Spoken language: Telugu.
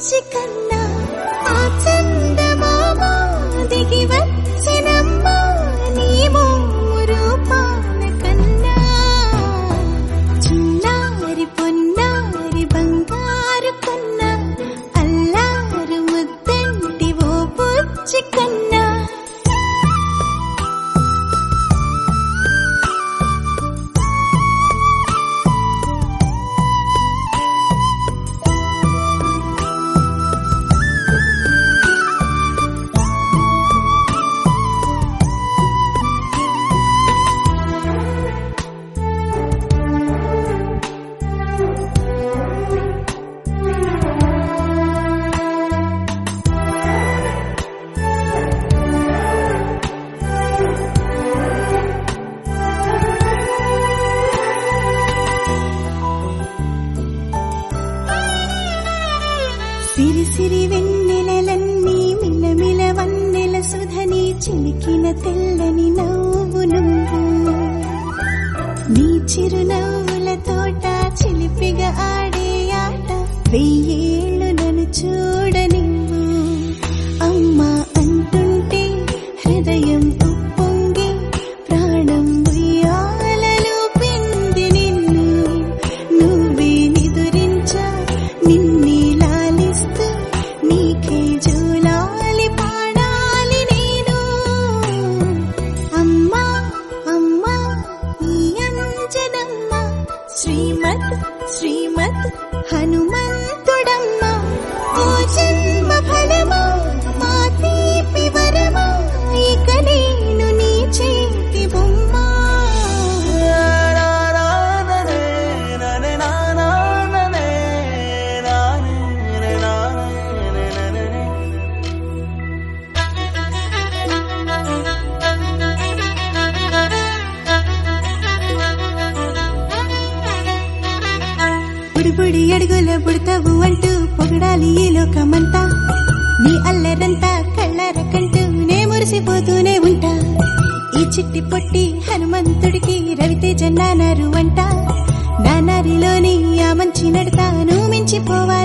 బుచ్చి కన్నా ఆ చందమామ దిగి వచ్చినమ్మా నీ రూపాల కన్నా చిన్నారి పొన్నారి బంగారు కన్నా అల్లారు ముద్దంటి ఓ బుచ్చి కన్నా సిరి సిరి వెన్నెలలన్నీ మిలమిల వన్నెల సుధని చిలికిన తెల్లని నవ్వు నువ్వు నీ చిరునవ్వుల తోట చిలిపిగా ఆడే ఆట వెయ్యేళ్ళు నన్ను చూడనివ్వు అమ్మా అంటుంటే హృదయం ఉప్పొంగి ప్రాణం ఉయ్యాలలో పిండి నిన్ను నువ్వే నిదురించా నిన్నే నీకే జూలాలి పాడాలి నేను అమ్మా అమ్మా ఈ అంజనమ్మ శ్రీమద్ శ్రీమద్ హనుమంతుడమ్మ ఓ జన్మ ఫలమా మా తీపి వరమా ఇక నేను నీ చేతి బొమ్మ బుడిబుడి అడుగుల బుడతావు అంటూ పొగడాలి ఈ లోకమంతా నీ అల్లరంతా కళ్ళారకంటూ నే మురిసిపోతూనే ఉంటా ఈ చిట్టి పొట్టి హనుమంతుడికి రవితేజ నానారు అంట నానారిలోని ఆ మంచి నడతా నువ్వు మించిపోవాలి